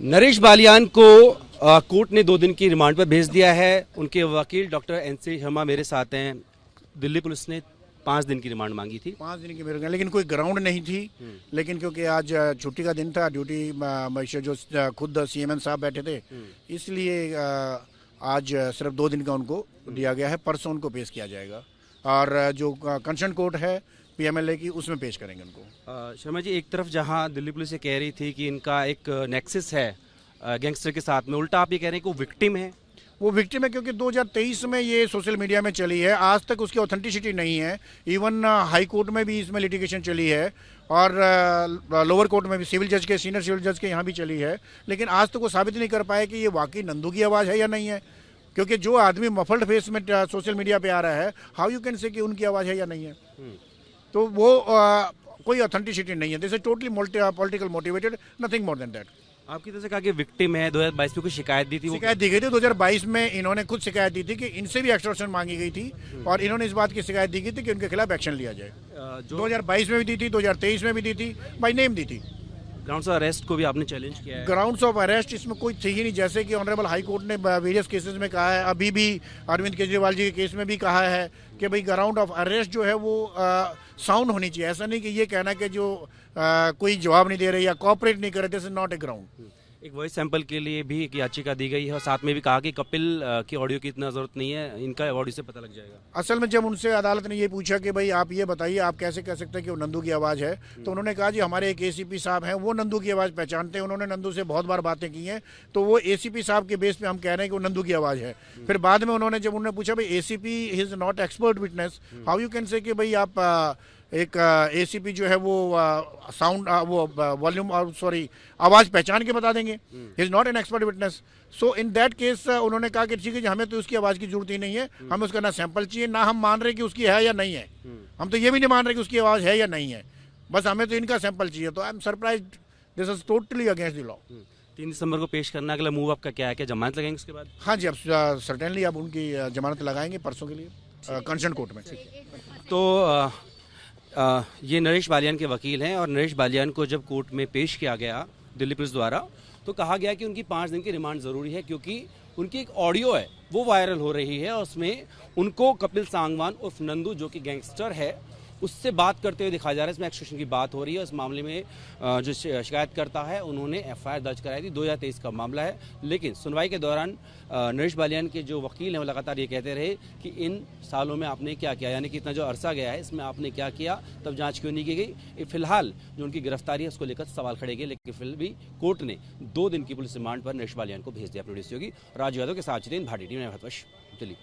नरेश बालियान को कोर्ट ने 2 दिन की रिमांड पर भेज दिया है। उनके वकील डॉक्टर एनसी शर्मा मेरे साथ हैं। दिल्ली पुलिस ने 5 दिन की रिमांड मांगी थी। 5 दिन की मेरे, लेकिन कोई ग्राउंड नहीं थी। लेकिन क्योंकि आज छुट्टी का दिन था, ड्यूटी मजिस्ट्रेट जो खुद सीएमएन साहब बैठे थे, इसलिए आज सिर्फ 2 दिन का उनको दिया गया है। परसों उनको पेश किया जाएगा और जो कंसर्न कोर्ट है पीएमएलए की, उसमें पेश करेंगे उनको। शर्मा जी, एक तरफ जहां दिल्ली पुलिस ये कह रही थी कि इनका एक नेक्सस है गैंगस्टर के साथ में, उल्टा आप ये कह रहे हैं कि वो विक्टिम है। वो विक्टिम है क्योंकि 2023 में ये सोशल मीडिया में चली है, आज तक उसकी ऑथेंटिसिटी नहीं है। इवन हाई कोर्ट में भी इसमें लिटिगेशन चली है और लोअर कोर्ट में भी सीनियर सिविल जज के यहाँ भी चली है, लेकिन आज तक वो साबित नहीं कर पाए कि ये वाकई नंदू की आवाज़ है या नहीं है। क्योंकि जो आदमी मफल्ड फेस में सोशल मीडिया पे आ रहा है, हाउ यू कैन से कि उनकी आवाज़ है या नहीं है। तो वो कोई ऑथेंटिसिटी नहीं है। This is totally political motivated, nothing more than that. आपकी तरफ से कहा कि विक्टिम है। 2022 में कोई शिकायत दी थी, शिकायत दी गई थी 2022 में। इन्होंने खुद शिकायत दी थी कि इनसे भी एक्सटॉर्शन मांगी गई थी और इन्होंने इस बात की शिकायत दी गई थी कि उनके खिलाफ एक्शन लिया जाए। 2022 में भी दी थी, 2023 में भी दी थी, बाई नेम दी थी। ग्राउंड्स ऑफ अरेस्ट को भी आपने चैलेंज किया है। ग्राउंड्स ऑफ अरेस्ट इसमें कोई थी ही नहीं। जैसे कि ऑनरेबल हाई कोर्ट ने वेरियस केसेस में कहा है, अभी भी अरविंद केजरीवाल जी के केस में भी कहा है कि भाई ग्राउंड ऑफ अरेस्ट जो है वो साउंड होनी चाहिए। ऐसा नहीं कि ये कहना कि जो कोई जवाब नहीं दे रहे या कोऑपरेट नहीं कर रहे, this is not a ground. एक वॉइस सैंपल के लिए भी एक याचिका दी गई है और साथ में भी कहा कि कपिल की ऑडियो की इतना जरूरत नहीं है, इनका ऑडियो से पता लग जाएगा। असल में जब उनसे अदालत ने ये पूछा कि भाई आप ये बताइए, आप कैसे कह सकते हैं कि वो नंदू की आवाज़ है, तो उन्होंने कहा जी हमारे एक एसीपी साहब हैं, वो नंदू की आवाज़ पहचानते हैं, उन्होंने नंदू से बहुत बार बातें की हैं, तो वो एसीपी साहब के बेस पे हम कह रहे हैं कि वो नंदू की आवाज़ है। फिर बाद में उन्होंने जब उन्होंने पूछा भाई ACP is not expert witness, how you can say कि भाई आप एक एसीपी जो है वो साउंड वो वॉल्यूम और सॉरी आवाज़ पहचान के बता देंगे, he is not an expert witness. So in that case उन्होंने कहा कि ठीक है, हमें तो उसकी आवाज़ की जरूरत ही नहीं है, हमें उसका ना सैंपल चाहिए, ना हम मान रहे कि उसकी है या नहीं है। हम तो ये भी नहीं मान रहे कि उसकी आवाज़ है या नहीं है, बस हमें तो इनका सैंपल चाहिए। तो I am surprised, this is totally against the law. 3 दिसंबर को पेश करना, अगला मूव आपका क्या है? क्या जमानत लगाएंगे उसके बाद? हाँ जी, अब सर्टेनली अब उनकी जमानत लगाएंगे परसों के लिए कंसर्न कोर्ट में। तो ये नरेश बालियान के वकील हैं और नरेश बालियान को जब कोर्ट में पेश किया गया दिल्ली पुलिस द्वारा, तो कहा गया कि उनकी 5 दिन की रिमांड ज़रूरी है क्योंकि उनकी एक ऑडियो है वो वायरल हो रही है और उसमें उनको कपिल सांगवान उर्फ नंदू जो कि गैंगस्टर है उससे बात करते हुए दिखाया जा रहा है। इसमें एक्सटॉर्शन की बात हो रही है। इस मामले में जो शिकायतकर्ता है उन्होंने एफआईआर दर्ज कराई थी। 2023 का मामला है, लेकिन सुनवाई के दौरान नरेश बालियान के जो वकील हैं वो लगातार ये कहते रहे कि इन सालों में आपने क्या किया, यानी कि इतना जो अरसा गया है इसमें आपने क्या किया, तब जांच क्यों नहीं की गई। फिलहाल जो उनकी गिरफ्तारी है उसको लेकर सवाल खड़े गए, लेकिन फिर भी कोर्ट ने 2 दिन की पुलिस रिमांड पर नरेश बालियान को भेज दिया। प्रोड्यूस होगी राजू यादव के साथ भारतीय टीम दिल्ली।